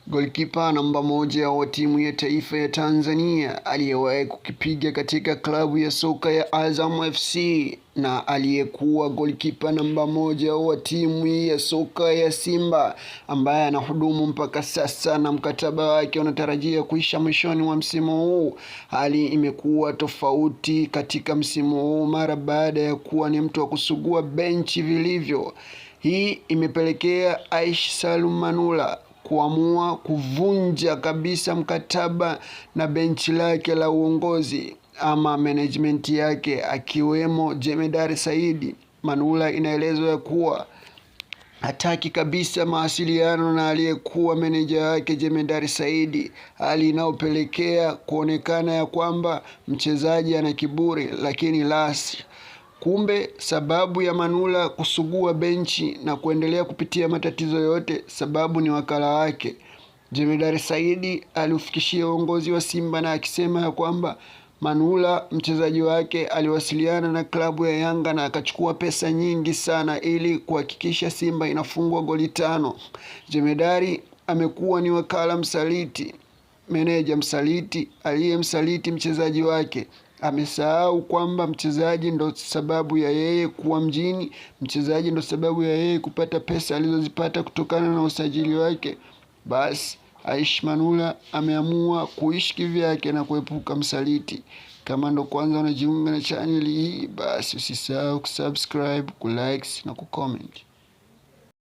Golikipa namba moja wa timu ya taifa ya Tanzania aliyewahi kukipiga katika klabu ya soka ya Azam FC na aliyekuwa golikipa namba moja wa timu ya soka ya Simba ambaye anahudumu mpaka sasa na mkataba wake unatarajia kuisha mwishoni mwa msimu huu. Hali imekuwa tofauti katika msimu huu mara baada ya kuwa ni mtu wa kusugua benchi vilivyo. Hii imepelekea Aish Salum Manula kuamua kuvunja kabisa mkataba na benchi lake la uongozi ama management yake, akiwemo Jemedari Saidi. Manula inaelezwa ya kuwa hataki kabisa mawasiliano na aliyekuwa meneja wake Jemedari Saidi, hali inayopelekea kuonekana ya kwamba mchezaji ana kiburi, lakini lasi. Kumbe sababu ya Manula kusugua benchi na kuendelea kupitia matatizo yote, sababu ni wakala wake. Jemedari Saidi aliufikishia uongozi wa Simba na akisema ya kwamba Manula mchezaji wake aliwasiliana na klabu ya Yanga na akachukua pesa nyingi sana ili kuhakikisha Simba inafungwa goli 5. Jemedari amekuwa ni wakala msaliti, meneja msaliti aliyemsaliti mchezaji wake. Amesahau kwamba mchezaji ndo sababu ya yeye kuwa mjini, mchezaji ndo sababu ya yeye kupata pesa alizozipata kutokana na usajili wake. Basi Aish Manula ameamua kuishi kivyake na kuepuka msaliti. Kama ndo kwanza unajiunga na channel hii, basi usisahau kusubscribe, kulike na kucomment.